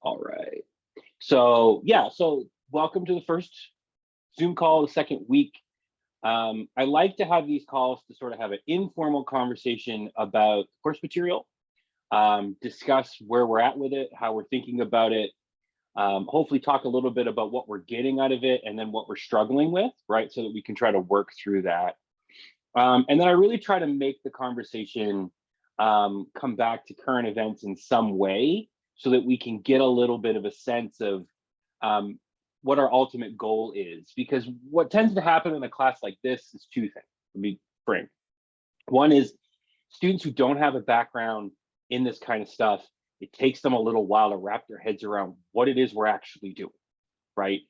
All right. So yeah, so welcome to the first Zoom call, the second week. I like to have these calls to sort of have an informal conversation about course material, discuss where we're at with it, how we're thinking about it, hopefully talk a little bit about what we're getting out of it and then what we're struggling with, right? So that we can try to work through that. And then I really try to make the conversation come back to current events in some way so that we can get a little bit of a sense of um, what our ultimate goal is. Because what tends to happen in a class like this is two things, to be frank. One is students who don't have a background in this kind of stuff, it takes them a little while to wrap their heads around what it is we're actually doing, right?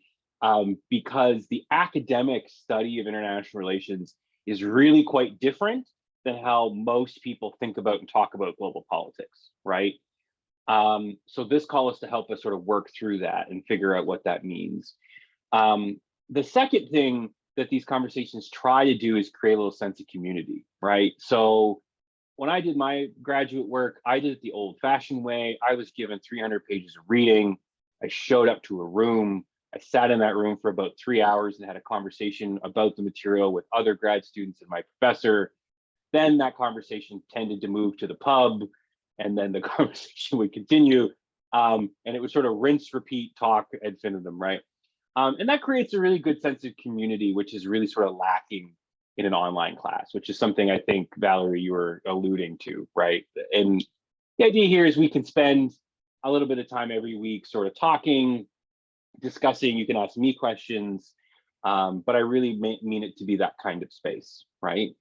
Because the academic study of international relations is really quite different than how most people think about and talk about global politics, right? So this call is to help us sort of work through that and figure out what that means. The second thing that these conversations try to do is create a little sense of community, right? So when I did my graduate work, I did it the old-fashioned way. I was given 300 pages of reading. I showed up to a room. I sat in that room for about 3 hours and had a conversation about the material with other grad students and my professor. Then that conversation tended to move to the pub, and then the conversation would continue. And it was sort of rinse, repeat, talk ad infinitum, right? And that creates a really good sense of community, which is really sort of lacking in an online class, which is something I think, Valerie, you were alluding to, right? And the idea here is we can spend a little bit of time every week sort of talking, discussing. You can ask me questions, but I really mean it to be that kind of space, right?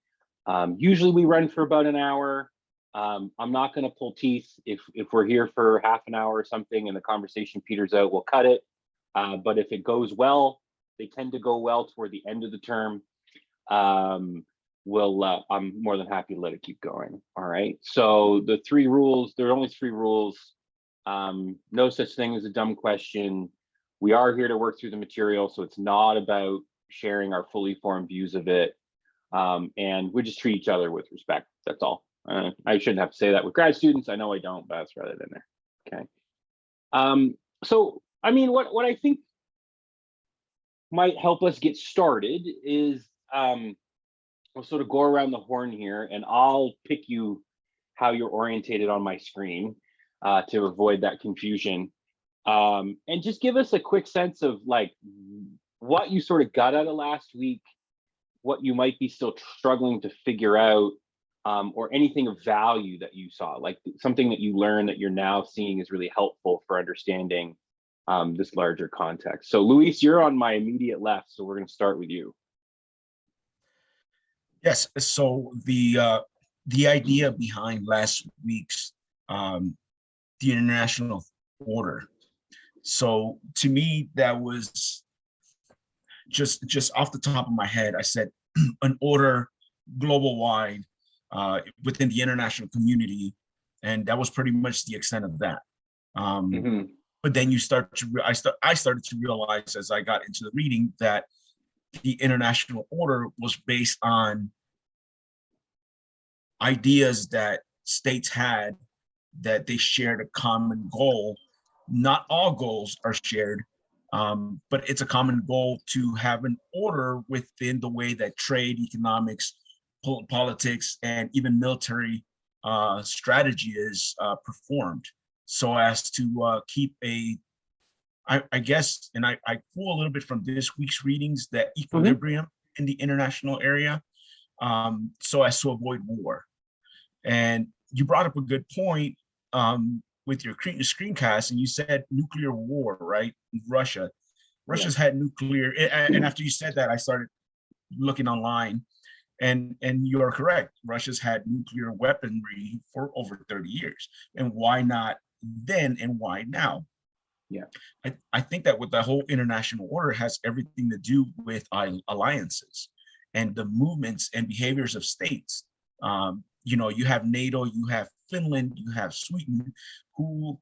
Usually we run for about an hour. I'm not going to pull teeth. If we're here for half an hour or something and the conversation peters out, we'll cut it. But if it goes well, they tend to go well toward the end of the term. I'm more than happy to let it keep going. All right. So the three rules, there are only three rules. No such thing as a dumb question. We are here to work through the material, so it's not about sharing our fully formed views of it. And we just treat each other with respect. That's all. I shouldn't have to say that with grad students. I know I don't, but that's rather than there. Okay. So, I mean, what I think might help us get started is we'll sort of go around the horn here, and I'll pick you how you're orientated on my screen to avoid that confusion. And just give us a quick sense of like what you sort of got out of last week, what you might be still struggling to figure out, or anything of value that you saw, like something that you learned that you're now seeing is really helpful for understanding this larger context. So Luis, you're on my immediate left, so we're going to start with you. Yes. So the idea behind last week's the international order. So to me, that was just off the top of my head. I said an order global wide within the international community, and that was pretty much the extent of that. But then you start to I started to realize as I got into the reading that the international order was based on ideas that states had, that they shared a common goal. Not all goals are shared, but it's a common goal to have an order within the way that trade, economics, politics, and even military strategy is performed, so as to keep I guess, and I pull a little bit from this week's readings, that equilibrium in the international area, so as to avoid war. And you brought up a good point with your screencast, and you said nuclear war, right? Russia's had nuclear, and after you said that, I started looking online, and you are correct. Russia's had nuclear weaponry for over 30 years, and why not then, and why now? Yeah, I think that with the whole international order has everything to do with alliances and the movements and behaviors of states. You have NATO, you have Finland, you have Sweden, who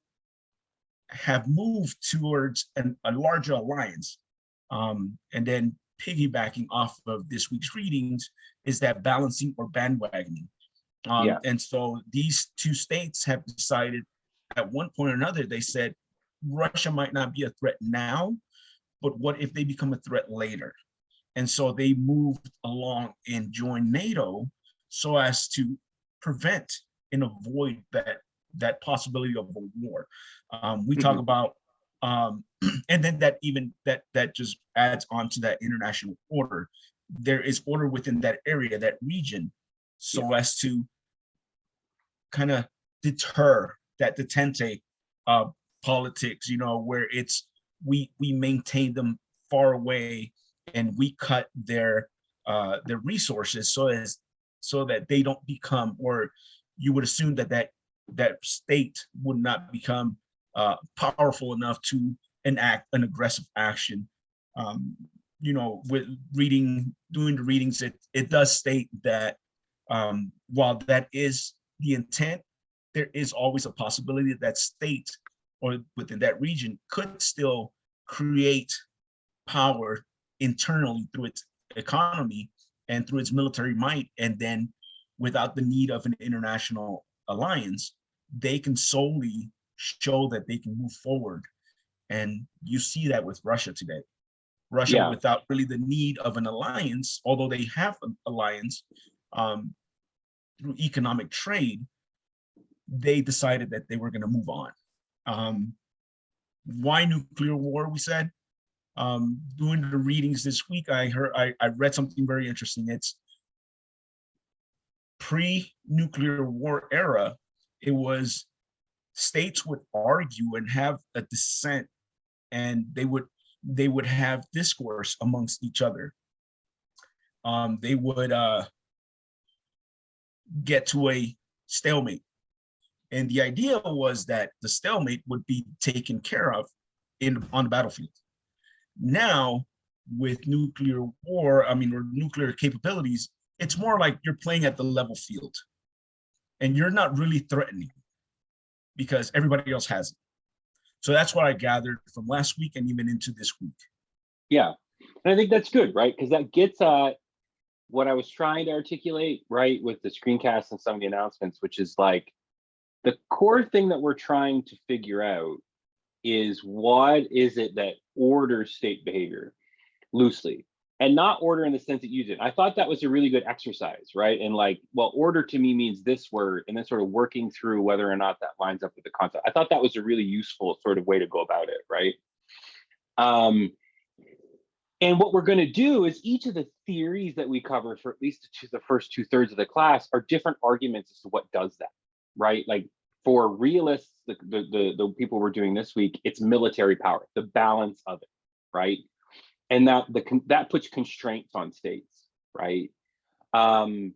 have moved towards a larger alliance. And then piggybacking off of this week's readings is that balancing or bandwagoning. And so these two states have decided at one point or another, they said, Russia might not be a threat now, but what if they become a threat later? And so they moved along and joined NATO so as to prevent and avoid that possibility of a war. We talk about, and then that just adds on to that international order. There is order within that area, that region, so as to kind of deter that detente politics, where it's we maintain them far away and we cut their resources so that they don't become, or you would assume that state would not become powerful enough to enact an aggressive action. With doing the readings, it does state that while that is the intent, there is always a possibility that state or within that region could still create power internally through its economy and through its military might, and then without the need of an international alliance, they can solely show that they can move forward. And you see that with Russia today. Russia, without really the need of an alliance, although they have an alliance through economic trade, they decided that they were going to move on. Why nuclear war, we said? Doing the readings this week, I read something very interesting. It's pre-nuclear war era. It was states would argue and have a dissent, and they would have discourse amongst each other. They would get to a stalemate. And the idea was that the stalemate would be taken care of on the battlefield. Now, with nuclear war, or nuclear capabilities, it's more like you're playing at the level field and you're not really threatening because everybody else has it. So that's what I gathered from last week and even into this week. Yeah, and I think that's good, right? Because that gets at what I was trying to articulate, right, with the screencast and some of the announcements, which is like the core thing that we're trying to figure out is what is it that orders state behavior loosely, and not order in the sense that you did. I thought that was a really good exercise, right? And like, well, order to me means this word, and then sort of working through whether or not that lines up with the concept. I thought that was a really useful sort of way to go about it, right? And what we're going to do is each of the theories that we cover for at least the first 2/3 of the class are different arguments as to what does that, right? Like for realists, the people we're doing this week, it's military power, the balance of it, right? And that puts constraints on states, right? In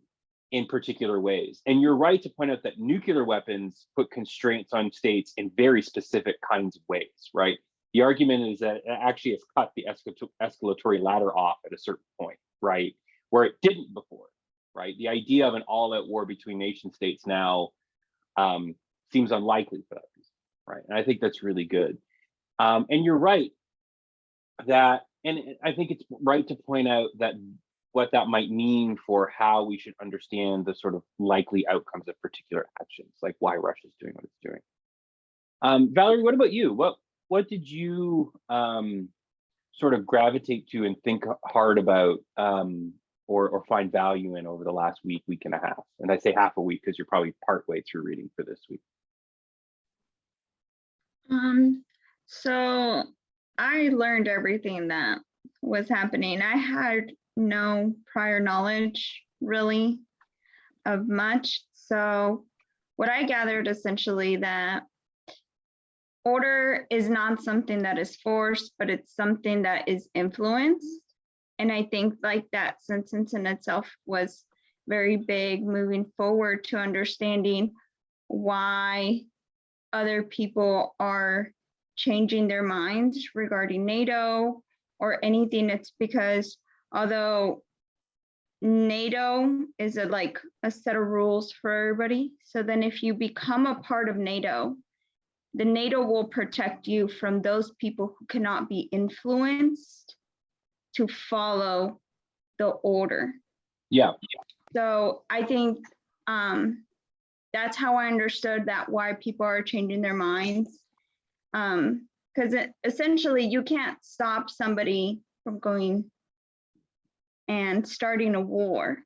particular ways. And you're right to point out that nuclear weapons put constraints on states in very specific kinds of ways, right? The argument is that it actually has cut the escalatory ladder off at a certain point, right? Where it didn't before, right? The idea of an all-out war between nation states now seems unlikely for that reason, right? And I think that's really good. And you're right that, and I think it's right to point out that what that might mean for how we should understand the sort of likely outcomes of particular actions, like why Russia's doing what it's doing. Valerie, what about you? What did you sort of gravitate to and think hard about or find value in over the last week and a half? And I say half a week because you're probably partway through reading for this week. So I learned everything that was happening. I had no prior knowledge really of much. So what I gathered essentially that order is not something that is forced, but it's something that is influenced. And I think like that sentence in itself was very big moving forward to understanding why other people are changing their minds regarding NATO or anything. It's because although NATO is like a set of rules for everybody, so then if you become a part of NATO, the NATO will protect you from those people who cannot be influenced to follow the order. Yeah. So I think that's how I understood that why people are changing their minds. because essentially you can't stop somebody from going and starting a war.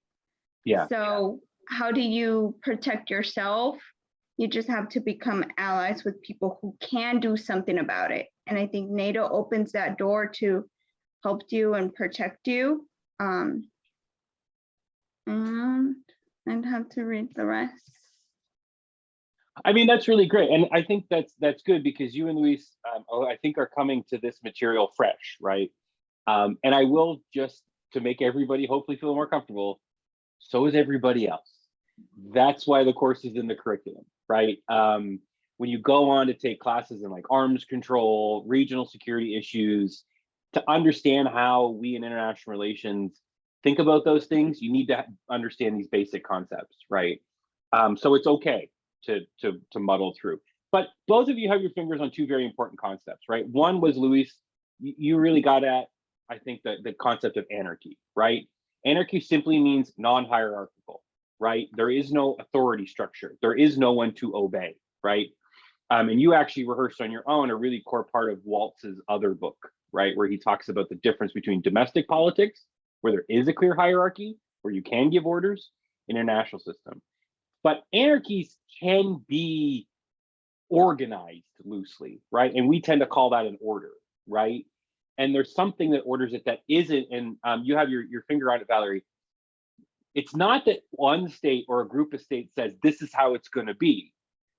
Yeah. So how do you protect yourself? You just have to become allies with people who can do something about it. And I think NATO opens that door to help you and protect you. And I'd have to read the rest. I mean, that's really great. And I think that's good because you and Luis, I think, are coming to this material fresh, right? And I will, just to make everybody hopefully feel more comfortable, so is everybody else. That's why the course is in the curriculum, right? When you go on to take classes in like arms control, regional security issues, to understand how we in international relations think about those things, you need to understand these basic concepts, right? So it's okay to muddle through. But both of you have your fingers on two very important concepts, right? One was, Luis, you really got at, I think, the concept of anarchy, right? Anarchy simply means non-hierarchical, right? There is no authority structure. There is no one to obey, right? And you actually rehearsed on your own a really core part of Waltz's other book, right? Where he talks about the difference between domestic politics, where there is a clear hierarchy, where you can give orders, international system. But anarchies can be organized loosely, right? And we tend to call that an order, right? And there's something that orders it that isn't, and you have your finger on it, Valerie. It's not that one state or a group of states says this is how it's going to be,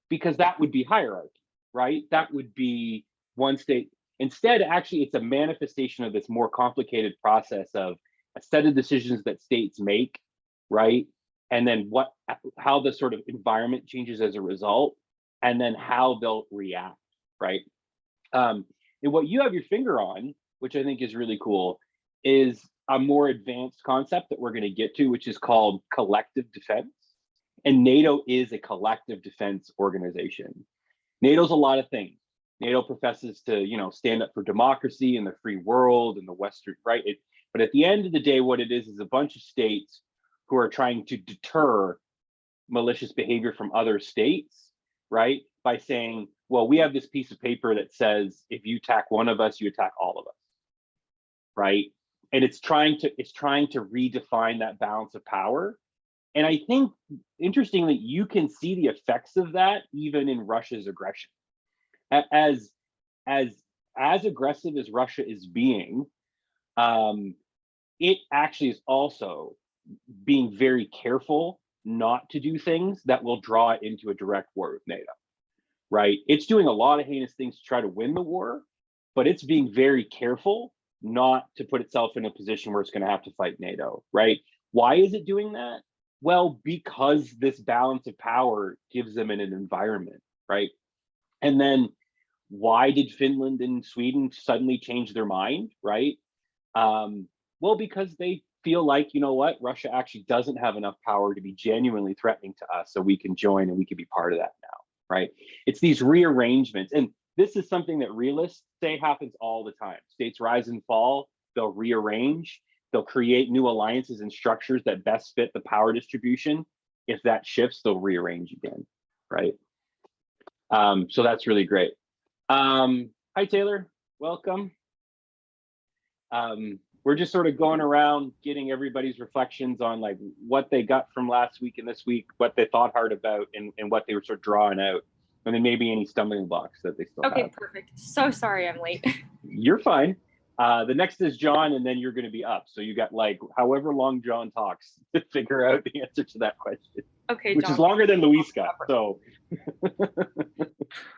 because that would be hierarchy, right? That would be one state. Instead, actually, it's a manifestation of this more complicated process of a set of decisions that states make, right? And then how the sort of environment changes as a result, and then how they'll react, right? And what you have your finger on, which I think is really cool, is a more advanced concept that we're going to get to, which is called collective defense. And NATO is a collective defense organization. NATO's a lot of things. NATO professes to, stand up for democracy and the free world and the Western, right? But at the end of the day, what it is a bunch of states who are trying to deter malicious behavior from other states, right? By saying, well, we have this piece of paper that says if you attack one of us, you attack all of us, right? And it's trying to redefine that balance of power. And I think, interestingly, you can see the effects of that even in Russia's aggression. As aggressive as Russia is being, it actually is also being very careful not to do things that will draw it into a direct war with NATO, right? It's doing a lot of heinous things to try to win the war, but it's being very careful not to put itself in a position where it's going to have to fight NATO, right? Why is it doing that? Well, because this balance of power gives them an environment, right? And then why did Finland and Sweden suddenly change their mind, right? Well, because they feel like, you know what, Russia actually doesn't have enough power to be genuinely threatening to us, so we can join and we can be part of that now, right? It's these rearrangements. And this is something that realists say happens all the time. States rise and fall, they'll rearrange, they'll create new alliances and structures that best fit the power distribution. If that shifts, they'll rearrange again, right? So that's really great. Hi, Taylor, welcome. We're just sort of going around getting everybody's reflections on like what they got from last week and this week, what they thought hard about, and what they were sort of drawing out, and then maybe any stumbling blocks that they still have. Okay, perfect. So sorry I'm late. You're fine. The next is John, and then you're going to be up. So you got like however long John talks to figure out the answer to that question. Okay, which John. is longer than Luis got.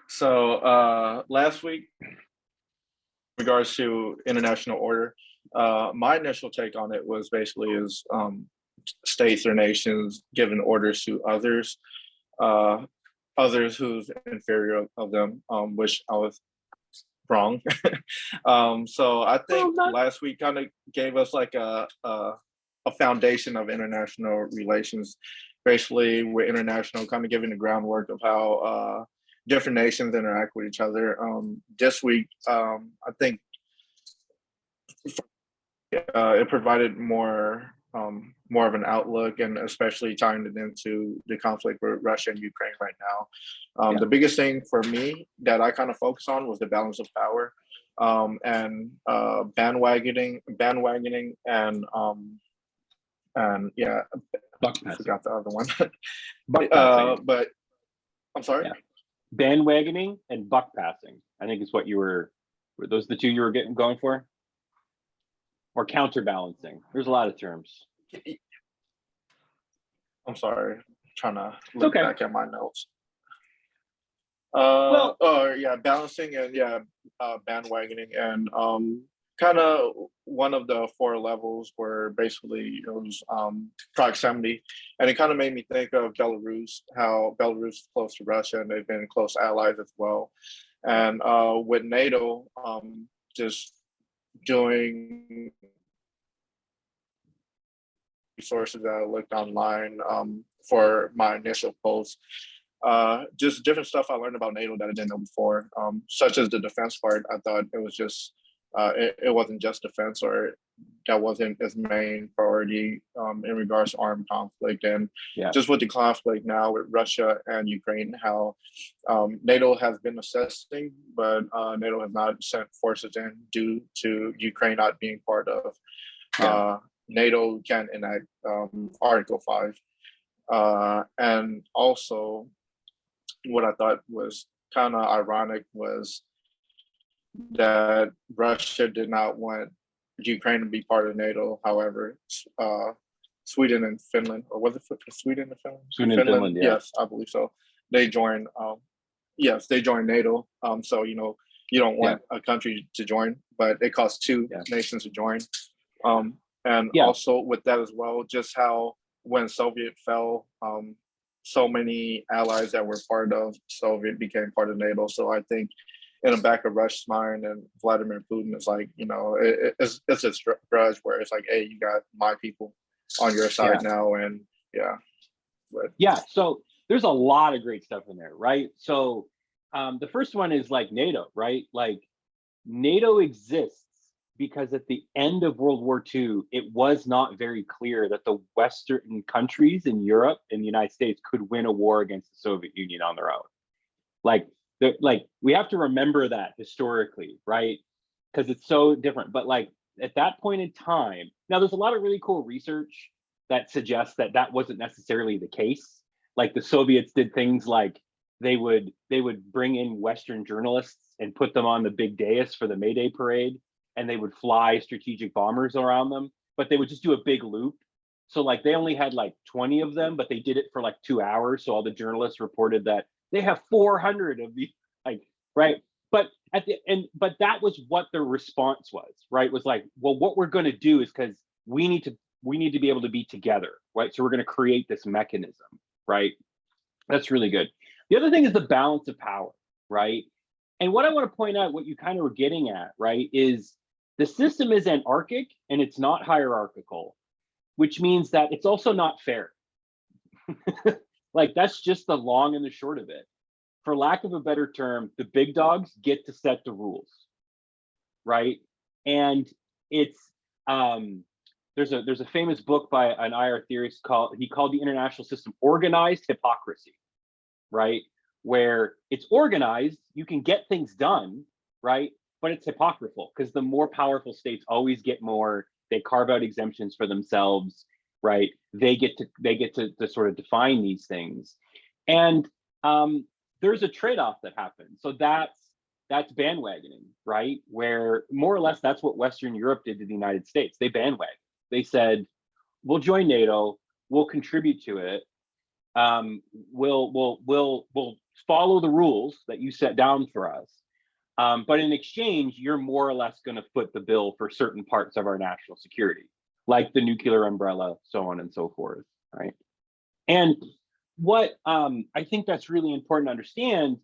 So last week, in regards to international order, my initial take on it was basically is states or nations giving orders to others who's inferior of them, which I was wrong. So I think last week kind of gave us like a foundation of international relations, basically with international kind of giving the groundwork of how different nations interact with each other. This week, I think it provided more more of an outlook, and especially tying it into the conflict with Russia and Ukraine right now. Yeah. The biggest thing for me that I kind of focus on was the balance of power, and bandwagoning, and yeah, Buck I passing. forgot the other one. Buck passing. But I'm sorry. Yeah. Bandwagoning and buck passing, I think is what were those the two you were going for? Or counterbalancing. There's a lot of terms. I'm sorry. Trying to look okay. back at my notes. Well, balancing and bandwagoning, and kind of one of the four levels were basically it was proximity, and it kind of made me think of Belarus, how Belarus is close to Russia and they've been close allies as well, and with NATO, just doing resources that I looked online for my initial post. Just different stuff I learned about NATO that I didn't know before, such as the defense part. I thought it was just, it wasn't just defense, or that wasn't its main priority in regards to armed conflict. And just with the conflict now with Russia and Ukraine, how NATO has been assessing, but NATO has not sent forces in due to Ukraine not being part of NATO can enact Article 5. And also, what I thought was kind of ironic was that Russia did not want Ukraine to be part of NATO. However, Sweden and Finland, or was it Sweden and Finland? Sweden and Finland, yeah. Yes, I believe so. They joined. Yes, they joined NATO. So you don't want a country to join, but it costs two nations to join. And also with that as well, just how when Soviet fell, so many allies that were part of Soviet became part of NATO. So I think in the back of Russia's mind and Vladimir Putin is like, it's a grudge where it's like, hey, you got my people on your side now. And so there's a lot of great stuff in there, right? So the first one is like NATO, right? Like NATO exists because at the end of World War II, it was not very clear that the Western countries in Europe and the United States could win a war against the Soviet Union on their own. Like we have to remember that historically, right? Because it's so different. But like at that point in time, now there's a lot of really cool research that suggests that that wasn't necessarily the case. Like the Soviets did things like they would bring in Western journalists and put them on the big dais for the May Day parade, and they would fly strategic bombers around them, but they would just do a big loop. So like they only had like 20 of them, but they did it for like 2 hours. So all the journalists reported that they have 400 of these, like, right? But but that was what the response was, right? Was like, well, what we're going to do is because we need to be able to be together, right? So we're going to create this mechanism, right? That's really good. The other thing is the balance of power, right? And what I want to point out, what you kind of were getting at, right, is the system is anarchic and it's not hierarchical, which means that it's also not fair. Like that's just the long and the short of it. For lack of a better term, the big dogs get to set the rules, right? And it's there's a famous book by an IR theorist called the international system organized hypocrisy, right? Where it's organized, you can get things done, right? But it's hypocritical because the more powerful states always get more. They carve out exemptions for themselves, right? They get to sort of define these things, and there's a trade-off that happens. So that's bandwagoning, right? Where more or less that's what Western Europe did to the United States. They bandwagoned. They said, "We'll join NATO. We'll contribute to it. We'll follow the rules that you set down for us. But in exchange, you're more or less going to foot the bill for certain parts of our national security, like the nuclear umbrella, so on and so forth, right?" And what I think that's really important to understand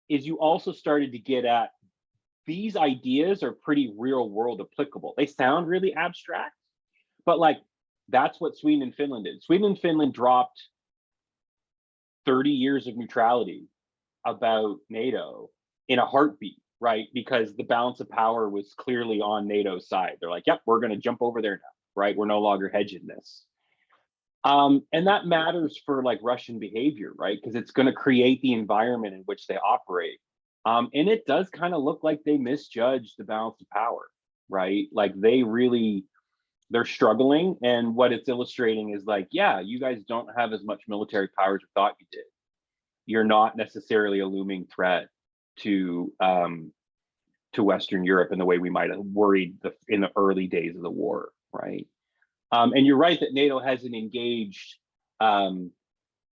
is you also started to get at these ideas are pretty real world applicable. They sound really abstract, but like that's what Sweden and Finland did. Sweden and Finland dropped 30 years of neutrality about NATO in a heartbeat, right? Because the balance of power was clearly on NATO's side. They're like, yep, we're going to jump over there now, right? We're no longer hedging this. And that matters for like Russian behavior, right? Because it's going to create the environment in which they operate. And it does kind of look like they misjudged the balance of power, right? Like they're struggling. And what it's illustrating is like, yeah, you guys don't have as much military power as you thought you did. You're not necessarily a looming threat to Western Europe in the way we might have worried in the early days of the war, right? And you're right that NATO hasn't engaged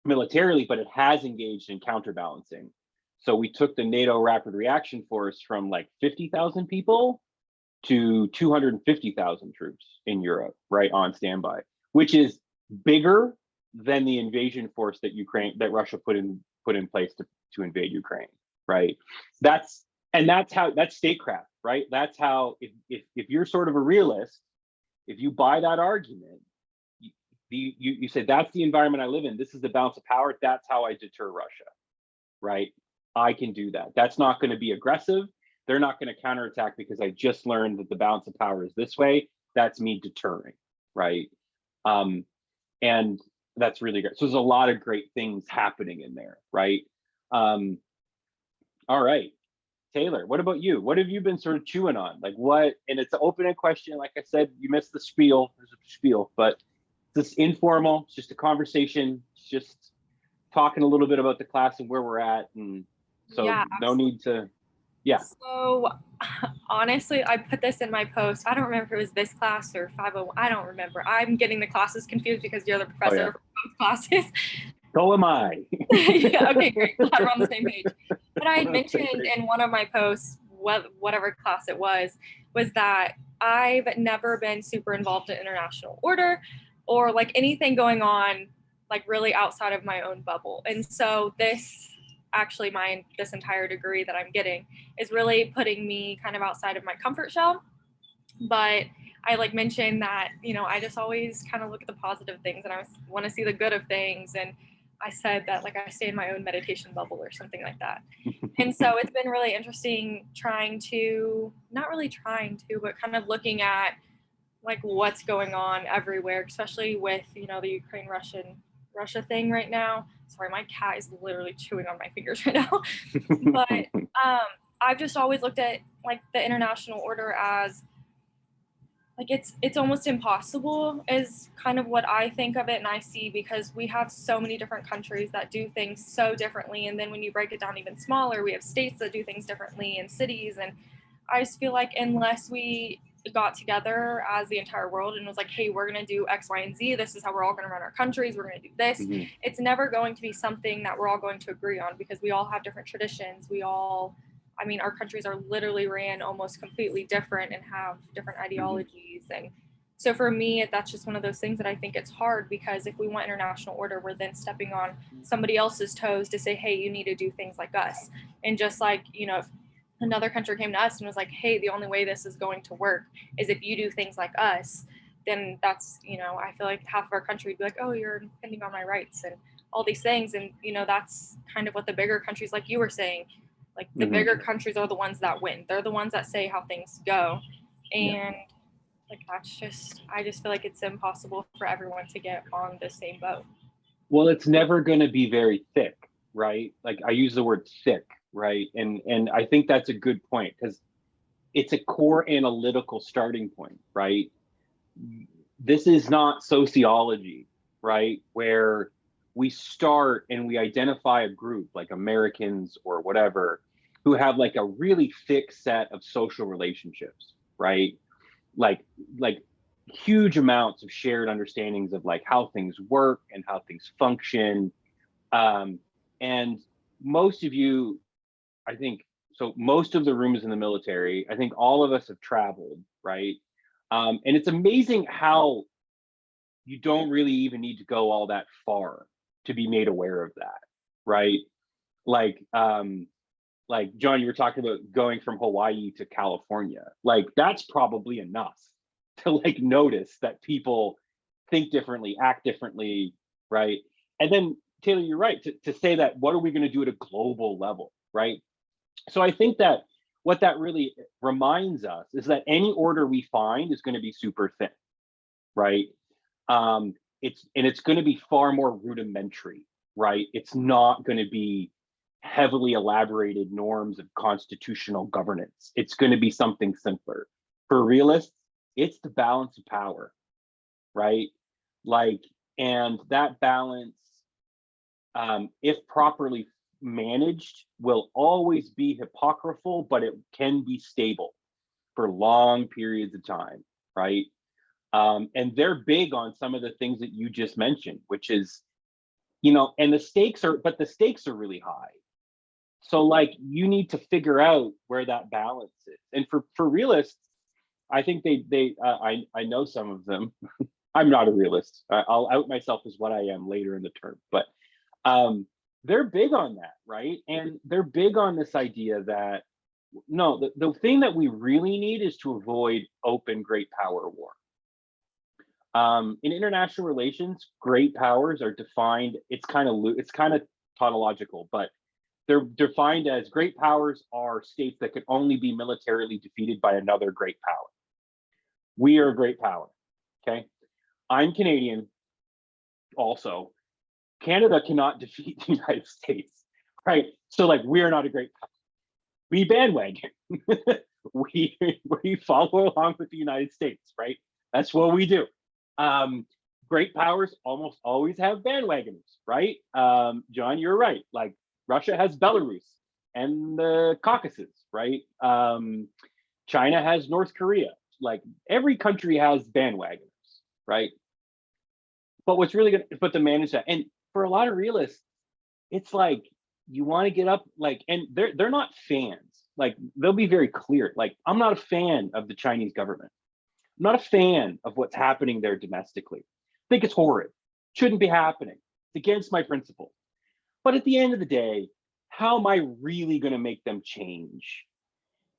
militarily, but it has engaged in counterbalancing. So we took the NATO Rapid Reaction Force from like 50,000 people to 250,000 troops in Europe, right, on standby, which is bigger than the invasion force that Russia put in place to invade Ukraine, right? That's statecraft, right? That's how, if you're sort of a realist, if you buy that argument, you say that's the environment I live in. This is the balance of power. That's how I deter Russia, right? I can do that. That's not going to be aggressive. They're not going to counterattack because I just learned that the balance of power is this way. That's me deterring, right? And that's really great. So there's a lot of great things happening in there, right? All right, Taylor, what about you? What have you been sort of chewing on? Like what, and it's an open-ended question. Like I said, you missed the spiel, there's a spiel, but it's just informal, it's just a conversation, it's just talking a little bit about the class and where we're at. And so Yeah, no need to, yeah. So honestly, I put this in my post. I don't remember if it was this class or 501. I don't remember. I'm getting the classes confused because you're the professor for both classes. So am I. Yeah, okay, great. Glad we're on the same page. But I had mentioned in one of my posts, whatever class it was that I've never been super involved in international order or like anything going on like really outside of my own bubble. And so this entire degree that I'm getting is really putting me kind of outside of my comfort shell. But I like mentioned that, I just always kind of look at the positive things and I want to see the good of things. And I said that like I stay in my own meditation bubble or something like that. And so it's been really interesting not really trying to, but kind of looking at like what's going on everywhere, especially with, the Ukraine-Russia thing right now. Sorry, my cat is literally chewing on my fingers right now. But I've just always looked at like the international order as like it's almost impossible is kind of what I think of it and I see, because we have so many different countries that do things so differently. And then when you break it down even smaller, we have states that do things differently and cities. And I just feel like unless we got together as the entire world and was like, hey, we're going to do X, Y, and Z. This is how we're all going to run our countries. We're going to do this. Mm-hmm. It's never going to be something that we're all going to agree on because we all have different traditions. Our countries are literally ran almost completely different and have different ideologies. Mm-hmm. And so for me, that's just one of those things that I think it's hard, because if we want international order, we're then stepping on somebody else's toes to say, hey, you need to do things like us. And just like, if another country came to us and was like, hey, the only way this is going to work is if you do things like us, then that's, I feel like half of our country would be like, oh, you're infringing on my rights and all these things. And, that's kind of what the bigger countries, like you were saying, like the mm-hmm. bigger countries are the ones that win. They're the ones that say how things go. And like, I just feel like it's impossible for everyone to get on the same boat. Well, it's never going to be very thick, right? Like I use the word thick. Right. And I think that's a good point, because it's a core analytical starting point, right? This is not sociology, right? Where we start and we identify a group like Americans or whatever, who have like a really thick set of social relationships, right? Like huge amounts of shared understandings of like how things work and how things function. And most of you, I think, so most of the rooms in the military, I think all of us have traveled, right? And it's amazing how you don't really even need to go all that far to be made aware of that, right? Like John, you were talking about going from Hawaii to California. Like that's probably enough to like notice that people think differently, act differently, right? And then Taylor, you're right to say that, what are we going to do at a global level, right? So I think that what that really reminds us is that any order we find is going to be super thin, right? It's going to be far more rudimentary, right? It's not going to be heavily elaborated norms of constitutional governance. It's going to be something simpler. For realists, it's the balance of power, right? Like, and that balance, if properly managed, will always be hypocritical, but it can be stable for long periods of time, right? And they're big on some of the things that you just mentioned, which is, and the stakes are really high. So like, you need to figure out where that balance is. And for realists, I think I know some of them. I'm not a realist. I'll out myself as what I am later in the term, but they're big on that, right? And they're big on this idea that, no, the thing that we really need is to avoid open great power war. In international relations, great powers are defined, it's kind of tautological, but they're defined as great powers are states that could only be militarily defeated by another great power. We are a great power, okay? I'm Canadian also. Canada cannot defeat the United States, right? So like, we're not a great power. We bandwagon. we follow along with the United States, right? That's what we do. Great powers almost always have bandwagoners, right? John, you're right. Like, Russia has Belarus and the Caucasus, right? China has North Korea. Like, every country has bandwagoners, right? But what's really good, to manage that, and for a lot of realists, it's like, you want to get up, like, and they're not fans. Like, they'll be very clear. Like, I'm not a fan of the Chinese government. I'm not a fan of what's happening there domestically. I think it's horrid. Shouldn't be happening. It's against my principles. But at the end of the day, how am I really going to make them change?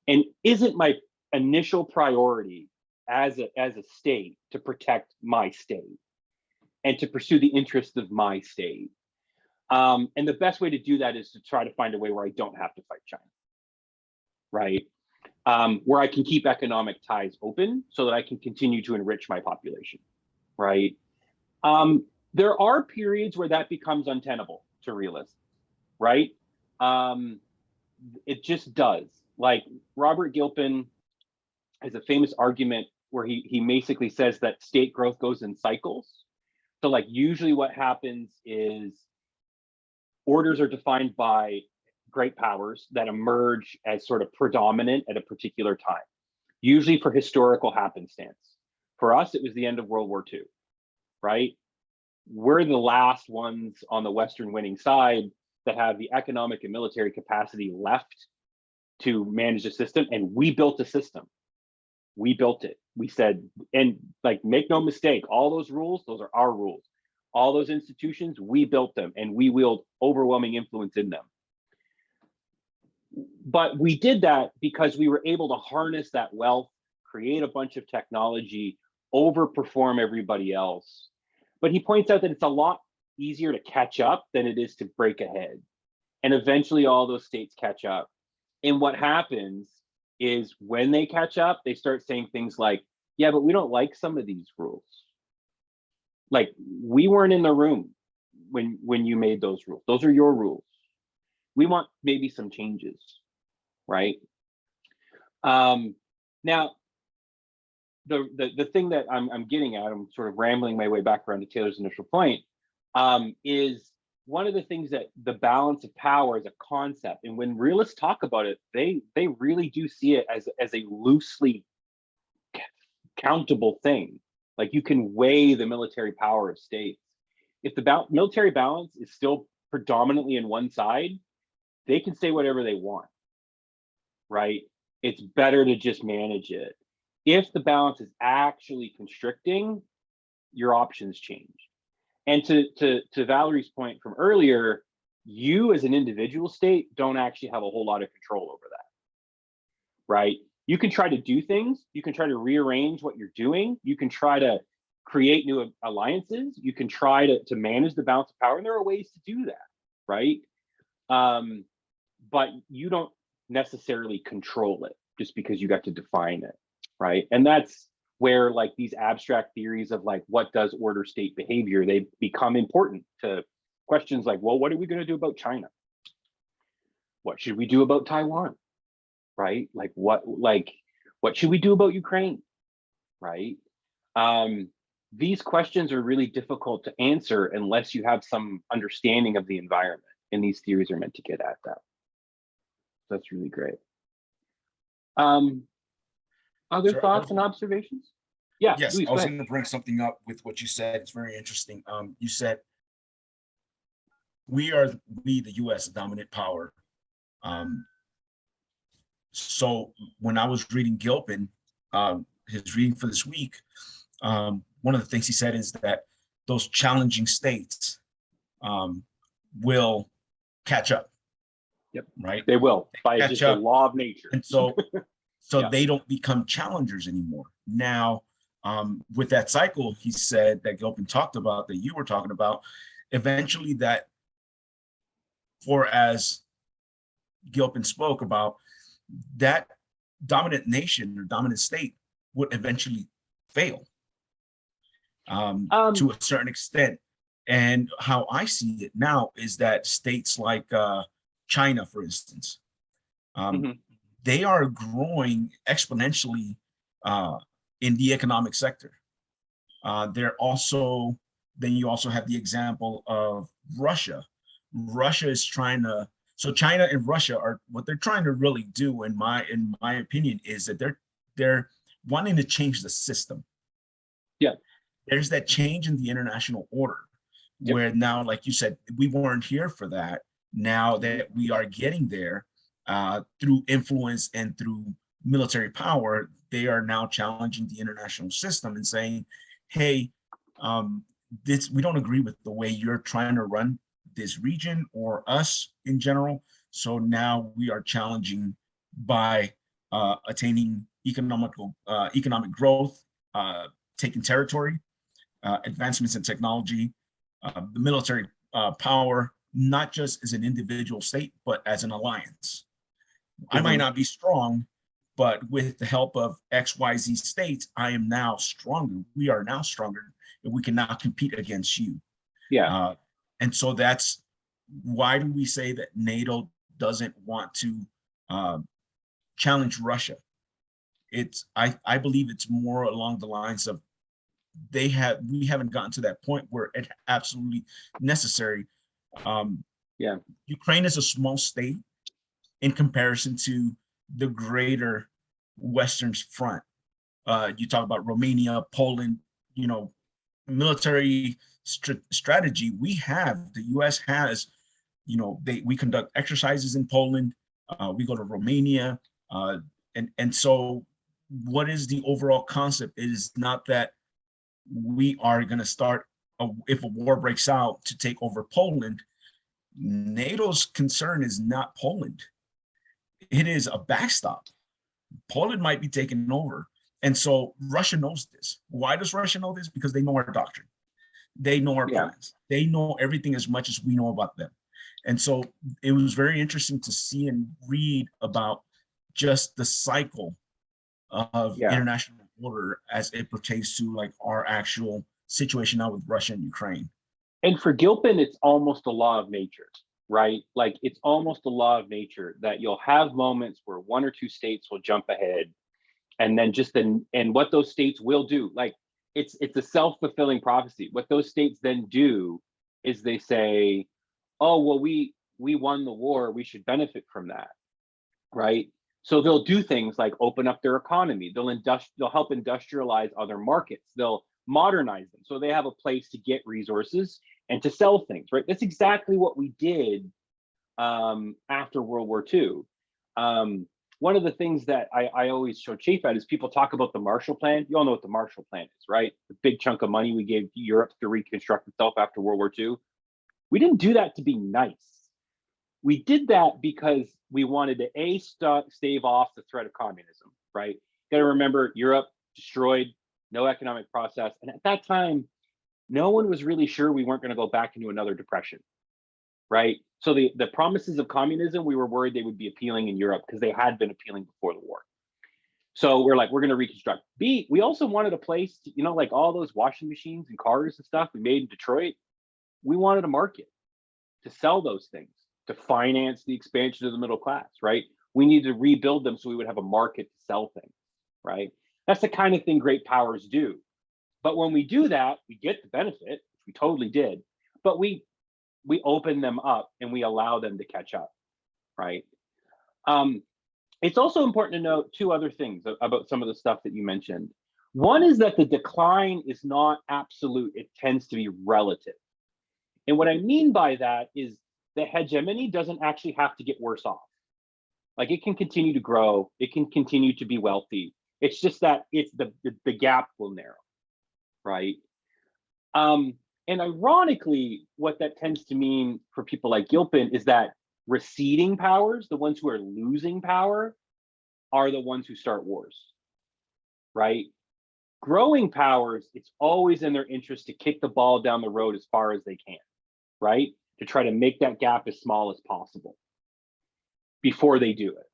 And isn't my initial priority as a state to protect my state and to pursue the interests of my state? And the best way to do that is to try to find a way where I don't have to fight China, right? Where I can keep economic ties open so that I can continue to enrich my population, right? There are periods where that becomes untenable to realists, right? It just does. Like, Robert Gilpin has a famous argument where he basically says that state growth goes in cycles. So like, usually what happens is orders are defined by great powers that emerge as sort of predominant at a particular time, usually for historical happenstance. For us, it was the end of World War II, right? We're the last ones on the Western winning side that have the economic and military capacity left to manage the system. And we built a system. We built it. We said, and like, make no mistake, all those rules, those are our rules. All those institutions, we built them, and we wield overwhelming influence in them. But we did that because we were able to harness that wealth, create a bunch of technology, overperform everybody else. But he points out that it's a lot easier to catch up than it is to break ahead. And eventually all those states catch up. And what happens is, when they catch up, they start saying things like, yeah, but we don't like some of these rules. Like, we weren't in the room when you made those rules. Those are your rules. We want maybe some changes, right? Now, the thing that I'm getting at, I'm sort of rambling my way back around to Taylor's initial point, is one of the things that the balance of power is a concept. And when realists talk about it, they really do see it as a loosely countable thing. Like, you can weigh the military power of states. If the military balance is still predominantly in one side, they can say whatever they want, right? It's better to just manage it. If the balance is actually constricting, your options change. And to Valerie's point from earlier, you as an individual state don't actually have a whole lot of control over that, right? You can try to do things, you can try to rearrange what you're doing, you can try to create new alliances, you can try to manage the balance of power, and there are ways to do that, right? But you don't necessarily control it just because you got to define it, right? And that's where like these abstract theories of like what does order state behavior, they become important to questions like, well, what are we going to do about China? What should we do about Taiwan? Right? Like what should we do about Ukraine? Right? These questions are really difficult to answer unless you have some understanding of the environment, and these theories are meant to get at that. That's really great. Other Sir, thoughts and observations? Yeah, Yes, Luis, I was go going ahead. to bring something up with what you said. It's very interesting. You said we, the U.S., a dominant power. So when I was reading Gilpin, his reading for this week, one of the things he said is that those challenging states will catch up. Yep. Right. They will, by catch just the up. law of nature. And so Yeah. they don't become challengers anymore. Now, with that cycle, he said that Gilpin talked about, that you were talking about, eventually that, for as Gilpin spoke about, that dominant nation or dominant state would eventually fail to a certain extent. And how I see it now is that states like China, for instance, they are growing exponentially in the economic sector. They're also, then you also have the example of Russia. Russia is trying to, so China and Russia are, what they're trying to really do, in my opinion, is that they're wanting to change the system. Yeah. There's that change in the international order, where now, like you said, we weren't here for that. Now that we are getting there through influence and through military power, they are now challenging the international system and saying, hey, we don't agree with the way you're trying to run this region or us in general. So now we are challenging by attaining economic growth, taking territory, advancements in technology, the military power, not just as an individual state, but as an alliance. I might not be strong, but with the help of XYZ states, I am now stronger. We are now stronger, and we can now compete against you. Yeah. And so that's why do we say that NATO doesn't want to challenge Russia? I believe it's more along the lines of we haven't gotten to that point where it's absolutely necessary. Ukraine is a small state in comparison to the greater Western front. You talk about Romania, Poland, military strategy. The US has, we conduct exercises in Poland, we go to Romania. And so what is the overall concept? It is not that we are going to start, if a war breaks out, to take over Poland. NATO's concern is not Poland. It is a backstop. Poland might be taken over. And so Russia knows this. Why does Russia know this? Because they know our doctrine. They know our plans. They know everything as much as we know about them. And so it was very interesting to see and read about just the cycle of international order as it pertains to like our actual situation now with Russia and Ukraine. And for Gilpin, it's almost a law of nature, right? Like it's almost a law of nature that you'll have moments where one or two states will jump ahead, and then and what those states will do, like it's a self-fulfilling prophecy. What those states then do is they say, oh, well, we won the war, we should benefit from that, right? So they'll do things like open up their economy. They'll help industrialize other markets. They'll modernize them so they have a place to get resources and to sell things, right? That's exactly what we did after World War II. One of the things that I always show chafe at is people talk about the Marshall Plan. You all know what the Marshall Plan is, right? The big chunk of money we gave Europe to reconstruct itself after World War II. We didn't do that to be nice. We did that because we wanted to stave off the threat of communism, right? Got to remember, Europe destroyed, no economic process. And at that time, no one was really sure we weren't going to go back into another depression, right? So the promises of communism, we were worried they would be appealing in Europe because they had been appealing before the war. So we're like, we're going to reconstruct. B, we also wanted a place, to, like all those washing machines and cars and stuff we made in Detroit. We wanted a market to sell those things, to finance the expansion of the middle class, right? We needed to rebuild them so we would have a market to sell things, right? That's the kind of thing great powers do. But when we do that, we get the benefit, which we totally did, but we open them up and we allow them to catch up, right? It's also important to note two other things about some of the stuff that you mentioned. One is that the decline is not absolute, it tends to be relative. And what I mean by that is the hegemony doesn't actually have to get worse off. Like it can continue to grow, it can continue to be wealthy. It's just that it's the gap will narrow, right? And ironically, what that tends to mean for people like Gilpin is that receding powers, the ones who are losing power, are the ones who start wars, right? Growing powers, it's always in their interest to kick the ball down the road as far as they can, right? To try to make that gap as small as possible before they do it.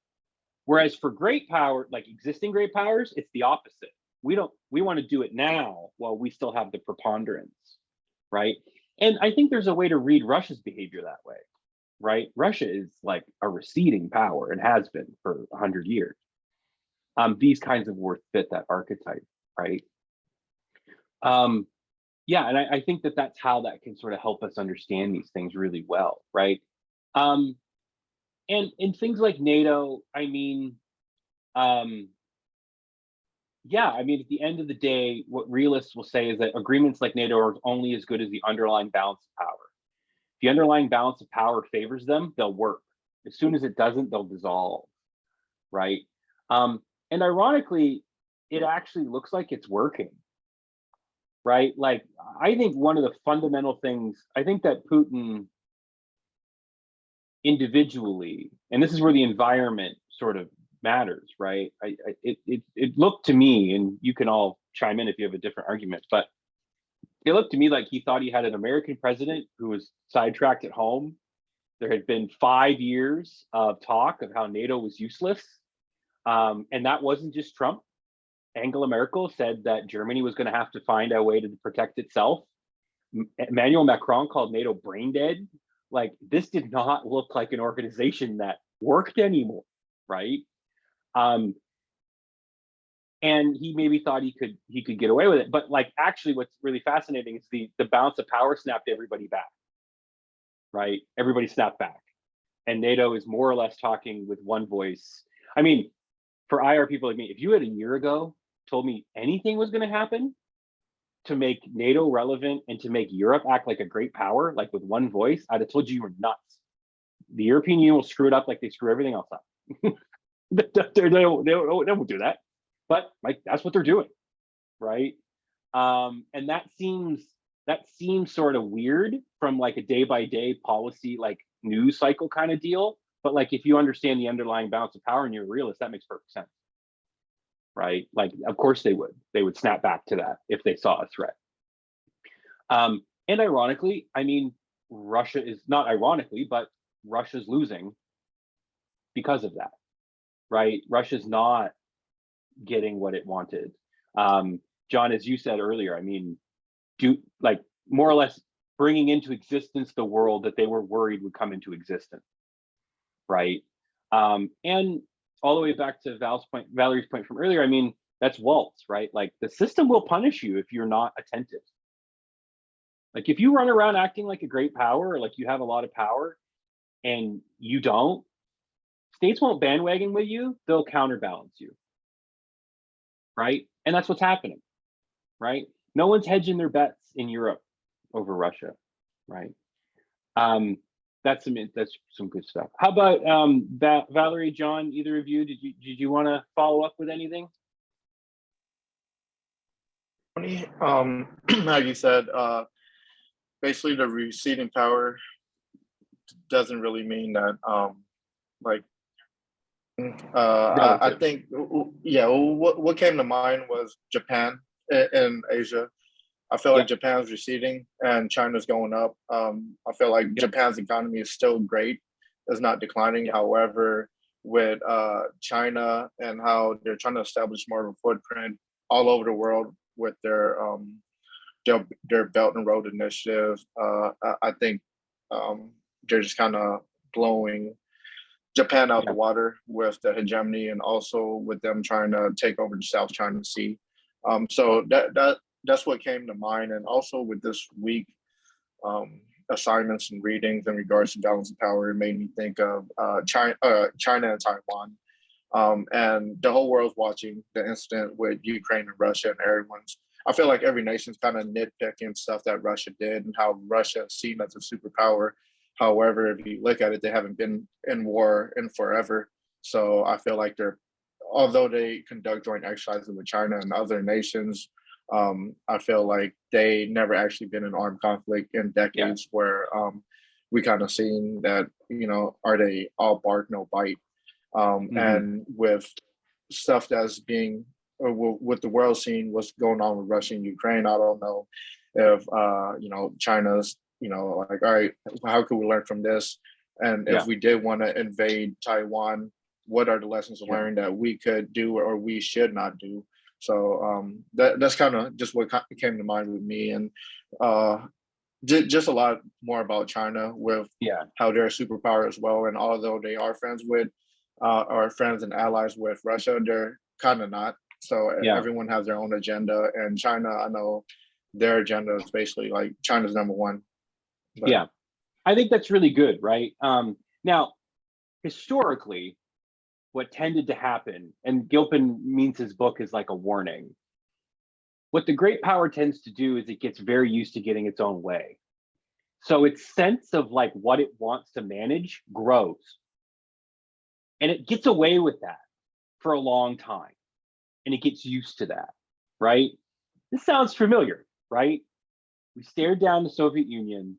Whereas for great power, like existing great powers, it's the opposite. We want to do it now while we still have the preponderance, right? And I think there's a way to read Russia's behavior that way, right? Russia is like a receding power and has been for 100 years. These kinds of wars fit that archetype, right? Yeah, and I think that that's how that can sort of help us understand these things really well, right? And in things like NATO, I mean, yeah, I mean, at the end of the day, what realists will say is that agreements like NATO are only as good as the underlying balance of power. If the underlying balance of power favors them, they'll work. As soon as it doesn't, they'll dissolve, right? And ironically, it actually looks like it's working, right? Like, I think one of the fundamental things, I think that Putin individually, and this is where the environment sort of matters, right? It looked to me, and you can all chime in if you have a different argument, but it looked to me like he thought he had an American president who was sidetracked at home. There had been 5 years of talk of how NATO was useless. And that wasn't just Trump. Angela Merkel said that Germany was going to have to find a way to protect itself. Emmanuel Macron called NATO brain dead. Like, this did not look like an organization that worked anymore, right? And he maybe thought he could get away with it, but like, actually, what's really fascinating is the balance of power snapped everybody back, right? Everybody snapped back, and NATO is more or less talking with one voice. I mean, for IR people like me, if you had a year ago told me anything was going to happen to make NATO relevant and to make Europe act like a great power, like with one voice, I'd have told you were nuts. The European Union will screw it up like they screw everything else up. they won't do that, but like, that's what they're doing, right? And that seems sort of weird from like a day-by-day policy, like news cycle kind of deal. But like, if you understand the underlying balance of power and you're a realist, that makes perfect sense, right? Like, of course they would snap back to that if they saw a threat. And ironically, I mean, Russia is not ironically, but Russia's losing because of that, right? Russia's not getting what it wanted. John, as you said earlier, I mean, like more or less bringing into existence the world that they were worried would come into existence. Right. And all the way back to Valerie's point from earlier, I mean, that's Waltz, right? Like, the system will punish you if you're not attentive. Like, if you run around acting like a great power, or like you have a lot of power and you don't, states won't bandwagon with you, they'll counterbalance you. Right. And that's what's happening. Right. No one's hedging their bets in Europe over Russia. Right. That's some good stuff. How about Valerie, John, either of you, did you want to follow up with anything? How you said, basically the receding power doesn't really mean that, I think, yeah, what came to mind was Japan in Asia. I feel like Japan's receding and China's going up. I feel like Japan's economy is still great. It's not declining. However, with China and how they're trying to establish more of a footprint all over the world with their Belt and Road Initiative. I think they're just kind of blowing Japan out the water with the hegemony, and also with them trying to take over the South China Sea. So that's what came to mind, and also with this week assignments and readings in regards to balance of power, it made me think of China and Taiwan. And the whole world's watching the incident with Ukraine and Russia, and everyone's. I feel like every nation's kind of nitpicking stuff that Russia did and how Russia is seen as a superpower. However, if you look at it, they haven't been in war in forever. So I feel like although they conduct joint exercises with China and other nations, I feel like they never actually been in armed conflict in decades, where we kind of seen that, are they all bark, no bite? And with stuff that's being, or with the world seeing what's going on with Russia and Ukraine, I don't know if, China's, like, all right, how could we learn from this? And if we did want to invade Taiwan, what are the lessons learned that we could do or we should not do? So that's kind of just what came to mind with me, and just a lot more about China with how they're a superpower as well. And although they are friends with, or friends and allies with Russia, they're kind of not. So everyone has their own agenda, and China, I know their agenda is basically like China's number one. But, yeah, I think that's really good, right? Now, historically, what tended to happen, and Gilpin means his book is like a warning. What the great power tends to do is it gets very used to getting its own way. So its sense of like what it wants to manage grows. And it gets away with that for a long time. And it gets used to that, right? This sounds familiar, right? We stared down the Soviet Union.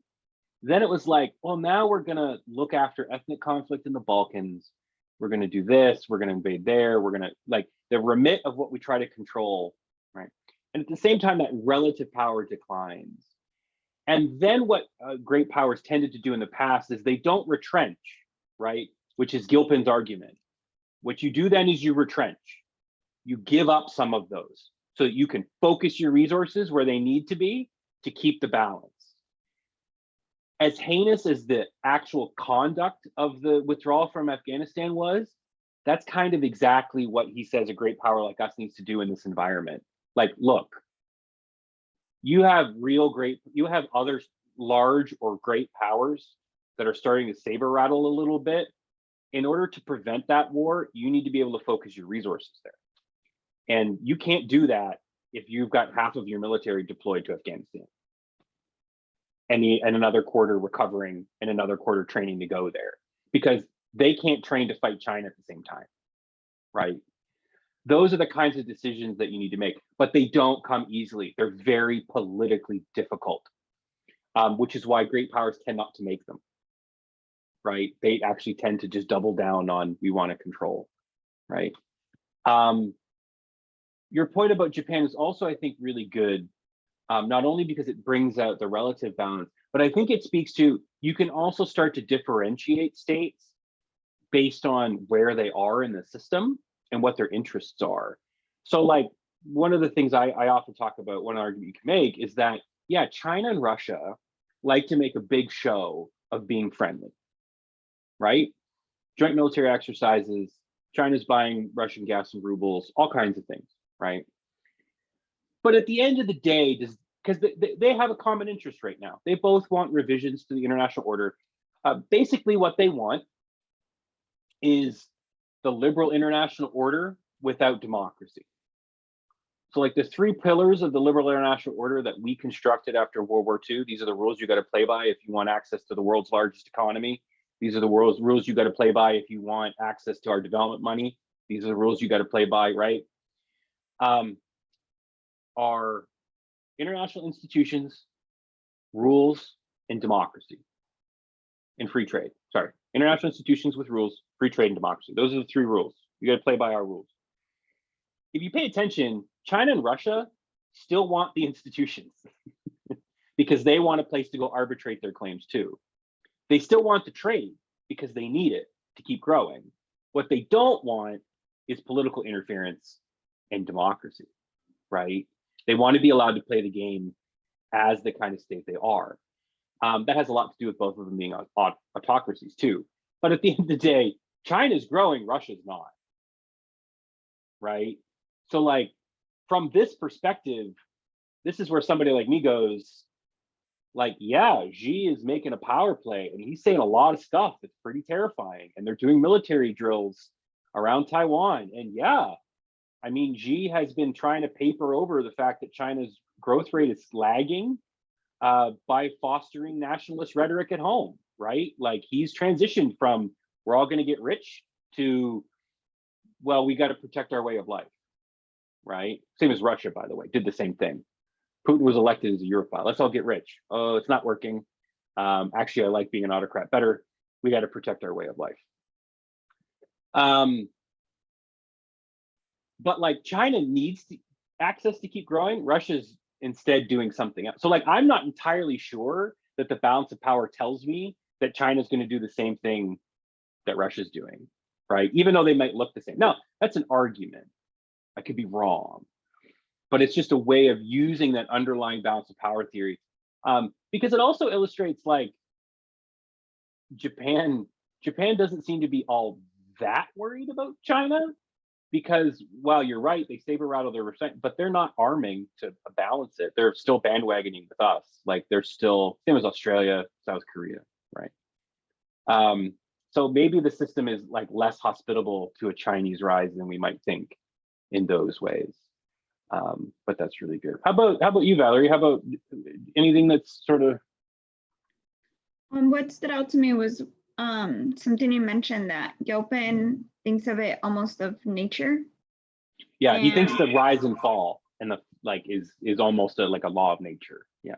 Then it was like, well, now we're gonna look after ethnic conflict in the Balkans. We're gonna do this, we're gonna invade there, we're gonna, like, the remit of what we try to control, right? And at the same time, that relative power declines. And then what great powers tended to do in the past is they don't retrench, right? Which is Gilpin's argument. What you do then is you retrench. You give up some of those so that you can focus your resources where they need to be to keep the balance. As heinous as the actual conduct of the withdrawal from Afghanistan was, that's kind of exactly what he says a great power like us needs to do in this environment. Like, look, you have other large or great powers that are starting to saber rattle a little bit. In order to prevent that war, you need to be able to focus your resources there. And you can't do that if you've got half of your military deployed to Afghanistan and another quarter recovering and another quarter training to go there, because they can't train to fight China at the same time, right? Those are the kinds of decisions that you need to make, but they don't come easily. They're very politically difficult, which is why great powers tend not to make them, right? They actually tend to just double down on, we want to control, right? Your point about Japan is also, I think, really good, not only because it brings out the relative balance, but I think it speaks to, you can also start to differentiate states based on where they are in the system and what their interests are. So like, one of the things I often talk about, one argument you can make is that, yeah, China and Russia like to make a big show of being friendly, right? Joint military exercises, China's buying Russian gas and rubles, all kinds of things, right? But at the end of the day, because they have a common interest right now. They both want revisions to the international order. Basically what they want is the liberal international order without democracy. So like the three pillars of the liberal international order that we constructed after World War II, these are the rules you got to play by if you want access to the world's largest economy. These are the rules you got to play by if you want access to our development money. These are the rules you got to play by, right? Are international institutions, rules, and democracy, and free trade. Sorry, international institutions with rules, free trade, and democracy. Those are the three rules. You got to play by our rules. If you pay attention, China and Russia still want the institutions because they want a place to go arbitrate their claims too. They still want the trade because they need it to keep growing. What they don't want is political interference and democracy, right? They want to be allowed to play the game as the kind of state they are. That has a lot to do with both of them being autocracies too. But at the end of the day, China's growing, Russia's not, right? So like, from this perspective, this is where somebody like me goes, like, yeah, Xi is making a power play and he's saying a lot of stuff that's pretty terrifying. And they're doing military drills around Taiwan. And yeah, I mean, Xi has been trying to paper over the fact that China's growth rate is lagging by fostering nationalist rhetoric at home, right? Like he's transitioned from we're all going to get rich to, well, we got to protect our way of life, right? Same as Russia, by the way, did the same thing. Putin was elected as a Europhile. Let's all get rich. Oh, it's not working. Actually, I like being an autocrat better. We got to protect our way of life. But like China needs access to keep growing. Russia's instead doing something else. So like, I'm not entirely sure that the balance of power tells me that China's going to do the same thing that Russia's doing, right? Even though they might look the same. Now, that's an argument. I could be wrong, but it's just a way of using that underlying balance of power theory, because it also illustrates like Japan doesn't seem to be all that worried about China, because while you're right, they saber rattle their resent, but they're not arming to balance it. They're still bandwagoning with us. Like they're still same as Australia, South Korea, right? So maybe the system is like less hospitable to a Chinese rise than we might think in those ways. But that's really good. How about you, Valerie? How about anything that's sort of What stood out to me was something you mentioned that Gilpin thinks of it almost of nature. yeah, he thinks the rise and fall and the like is almost like a law of nature. Yeah.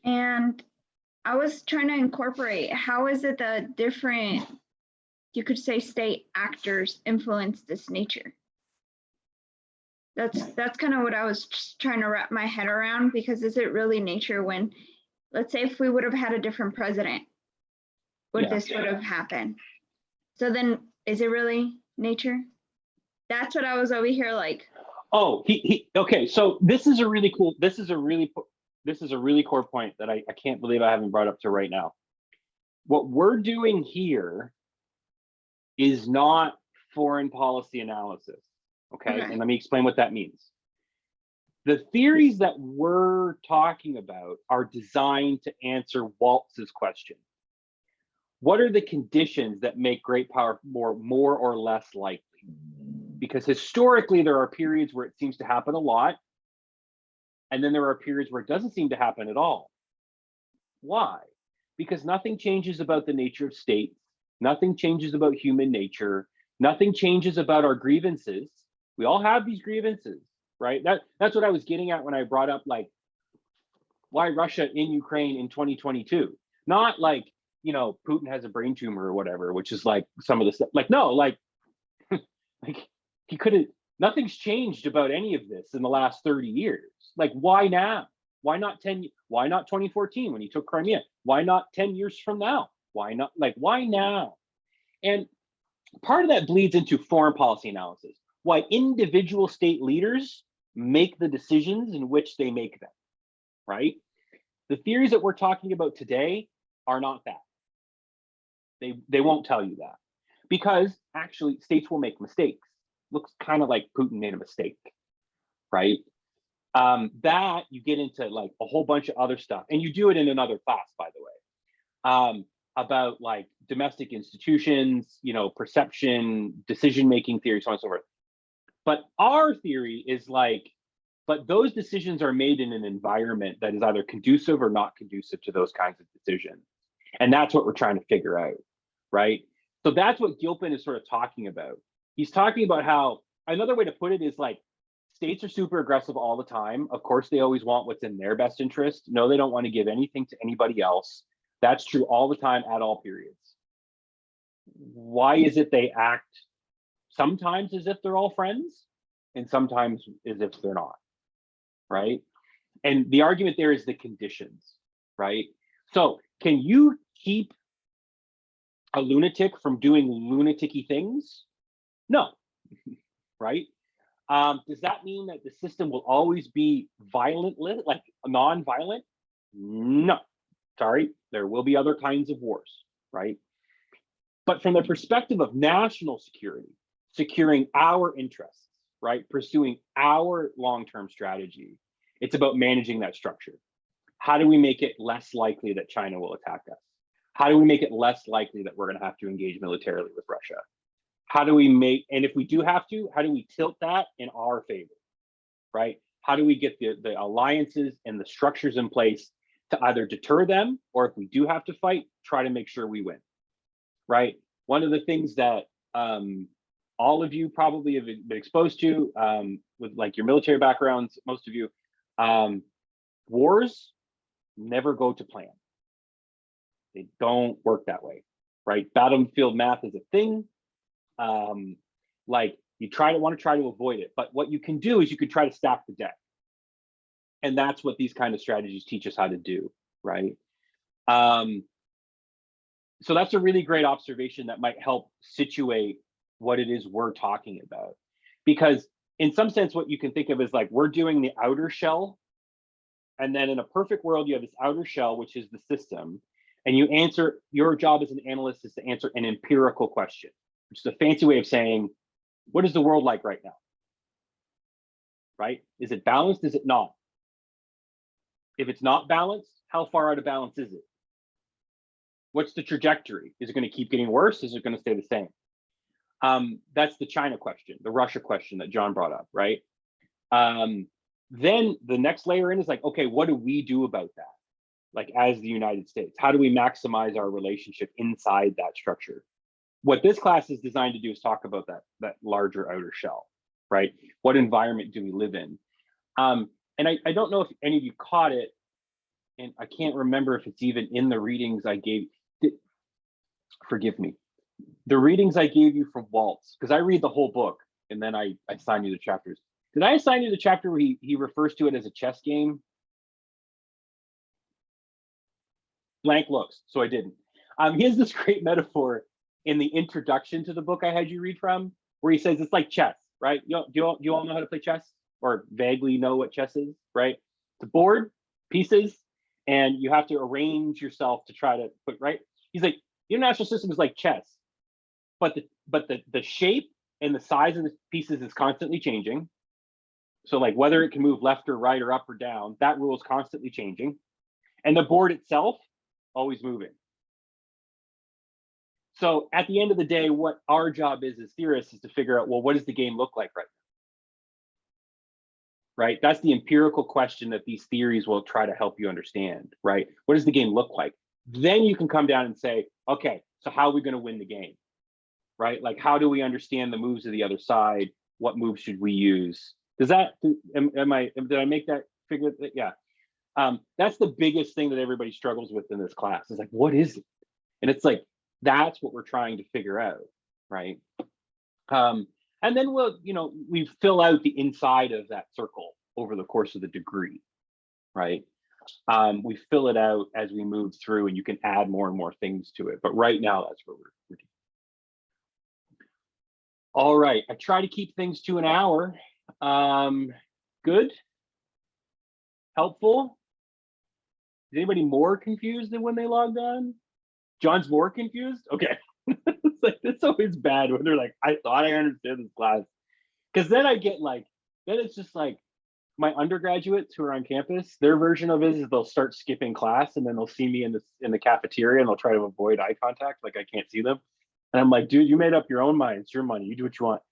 And I was trying to incorporate how is it that different, you could say, state actors influence this nature. That's kind of what I was just trying to wrap my head around, because is it really nature when, let's say if we would have had a different president, would this would have happened? So then is it really nature? That's what I was over here like. Oh, okay. So this is a really core point that I can't believe I haven't brought up to right now. What we're doing here is not foreign policy analysis. Okay. And let me explain what that means. The theories that we're talking about are designed to answer Waltz's question. What are the conditions that make great power more or less likely? Because historically, there are periods where it seems to happen a lot, and then there are periods where it doesn't seem to happen at all. Why? Because nothing changes about the nature of states, nothing changes about human nature, nothing changes about our grievances. We all have these grievances, right? That's what I was getting at when I brought up like why Russia in Ukraine in 2022. Not like, you know, Putin has a brain tumor or whatever, which is like some of the stuff. Like, no, like, like he couldn't, nothing's changed about any of this in the last 30 years. Like, why now? Why not 2014 when he took Crimea? Why not 10 years from now? Why not, like, why now? And part of that bleeds into foreign policy analysis, why individual state leaders make the decisions in which they make them, right? The theories that we're talking about today are not that. They won't tell you that, because actually states will make mistakes. Looks kind of like Putin made a mistake, right? That you get into like a whole bunch of other stuff, and you do it in another class, by the way, about like domestic institutions, you know, perception, decision-making theory, so on and so forth. But our theory is like, but those decisions are made in an environment that is either conducive or not conducive to those kinds of decisions. And that's what we're trying to figure out, right? So that's what Gilpin is sort of talking about. He's talking about how, another way to put it is like, states are super aggressive all the time. Of course, they always want what's in their best interest. No, they don't want to give anything to anybody else. That's true all the time at all periods. Why is it they act sometimes as if they're all friends and sometimes as if they're not, right? And the argument there is the conditions, right? So can you keep a lunatic from doing lunatic-y things? No, right? Does that mean that the system will always be violent, like non-violent? No, sorry, there will be other kinds of wars, right? But from the perspective of national security, securing our interests, right? Pursuing our long-term strategy, it's about managing that structure. How do we make it less likely that China will attack us? How do we make it less likely that we're going to have to engage militarily with Russia? How do we make, and if we do have to, how do we tilt that in our favor, right? How do we get the alliances and the structures in place to either deter them, or if we do have to fight, try to make sure we win, right? One of the things that all of you probably have been exposed to with like your military backgrounds, most of you, wars never go to plan. They don't work that way, right? Battlefield math is a thing. Like you want to try to avoid it, but what you can do is you can try to stack the deck. And that's what these kind of strategies teach us how to do, right? So that's a really great observation that might help situate what it is we're talking about. Because in some sense, what you can think of is like we're doing the outer shell. And then in a perfect world, you have this outer shell, which is the system. And you answer, your job as an analyst is to answer an empirical question, which is a fancy way of saying, what is the world like right now? Right? Is it balanced? Is it not? If it's not balanced, how far out of balance is it? What's the trajectory? Is it going to keep getting worse? Is it going to stay the same? That's the China question, the Russia question that John brought up, right? Then the next layer in is like, okay, what do we do about that? Like as the United States, how do we maximize our relationship inside that structure? What this class is designed to do is talk about that larger outer shell, right? What environment do we live in? And I don't know if any of you caught it, and I can't remember if it's even in the readings I gave. Forgive me. The readings I gave you from Waltz, because I read the whole book and then I assign you the chapters. Did I assign you the chapter where he refers to it as a chess game? Blank looks, so I didn't. He has this great metaphor in the introduction to the book I had you read from, where he says it's like chess, right? Do you all know how to play chess, or vaguely know what chess is, right? It's a board, pieces, and you have to arrange yourself to try to put right. He's like, the international system is like chess, but the shape and the size of the pieces is constantly changing. So like whether it can move left or right or up or down, that rule is constantly changing. And the board itself, always moving. So at the end of the day, what our job is as theorists is to figure out, well, what does the game look like right now? Right? That's the empirical question that these theories will try to help you understand, right? What does the game look like? Then you can come down and say, okay, so how are we going to win the game? Right? Like, how do we understand the moves of the other side? What moves should we use? Does that, did I make that figure? Yeah. That's the biggest thing that everybody struggles with in this class is like, what is it? And it's like, that's what we're trying to figure out, right? And then we fill out the inside of that circle over the course of the degree, right? We fill it out as we move through, and you can add more and more things to it. But right now, that's what we're doing. All right, I try to keep things to an hour. Good? Helpful? Is anybody more confused than when they logged on? John's more confused? Okay. It's like, it's always bad when they're like, I thought I understood this class. Because then I get like, then it's just like my undergraduates who are on campus, their version of it is they'll start skipping class and then they'll see me in the cafeteria and they'll try to avoid eye contact, like I can't see them. And I'm like, dude, you made up your own mind. It's your money. You do what you want.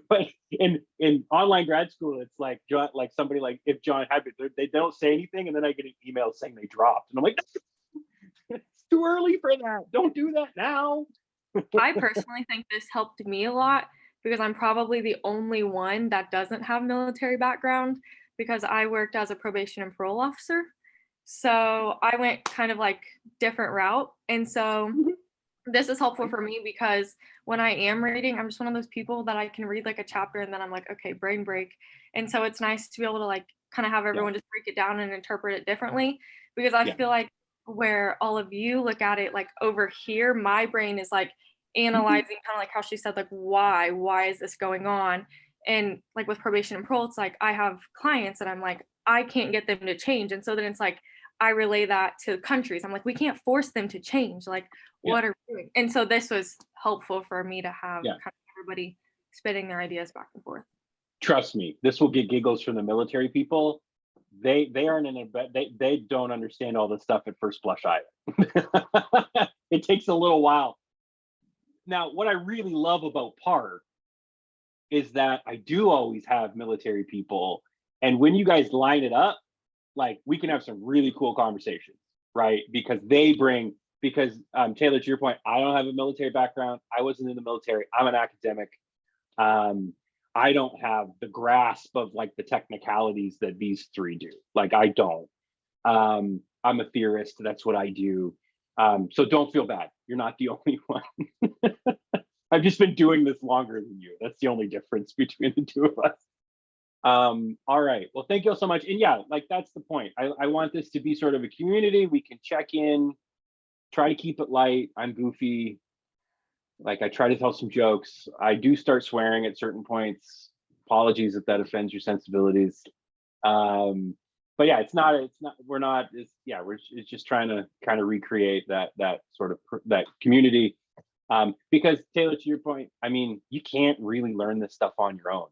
But in online grad school, it's like John, like somebody like if John had it, they don't say anything, and then I get an email saying they dropped, and I'm like, it's too early for that. Don't do that now. I personally think this helped me a lot because I'm probably the only one that doesn't have military background because I worked as a probation and parole officer. So I went kind of like different route. And so this is helpful for me because when I am reading, I'm just one of those people that I can read like a chapter and then I'm like, okay, brain break. And so it's nice to be able to like kind of have everyone just break it down and interpret it differently because I feel like where all of you look at it like over here, my brain is like, analyzing kind of like how she said, like, why is this going on? And like with probation and parole, it's like I have clients that I'm like, I can't get them to change. And so then it's like I relay that to countries. I'm like, we can't force them to change. Like, what are we doing? And so this was helpful for me to have kind of everybody spitting their ideas back and forth. Trust me, this will get giggles from the military people. They aren't in a they don't understand all this stuff at first blush either. It takes a little while. Now, what I really love about PARC is that I do always have military people, and when you guys line it up, like, we can have some really cool conversations, right? Because Taylor, to your point, I don't have a military background. I wasn't in the military. I'm an academic. I don't have the grasp of like the technicalities that these three do. Like, I don't. I'm a theorist. That's what I do. So don't feel bad. You're not the only one. I've just been doing this longer than you. That's the only difference between the two of us. All right. Well, thank you all so much. And yeah, like, that's the point. I want this to be sort of a community. We can check in, try to keep it light. I'm goofy. Like, I try to tell some jokes. I do start swearing at certain points. Apologies if that offends your sensibilities. But yeah, it's just trying to kind of recreate that sort of that community. Because Taylor, to your point, I mean, you can't really learn this stuff on your own.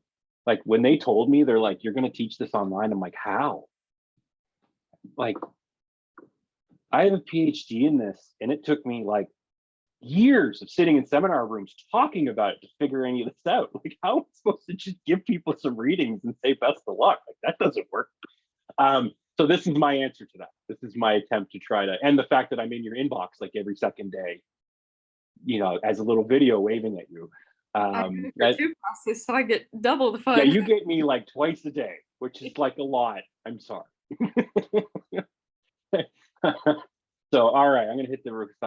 Like, when they told me, they're like, you're going to teach this online. I'm like, how? Like, I have a PhD in this, and it took me like years of sitting in seminar rooms talking about it to figure any of this out. Like, how am I supposed to just give people some readings and say best of luck? Like, that doesn't work. So this is my answer to that. This is my attempt to try to, and the fact that I'm in your inbox like every second day, you know, as a little video waving at you. Two classes, so I get double the fun. Yeah, you get me like twice a day, which is like a lot. I'm sorry. So, all right, I'm gonna hit the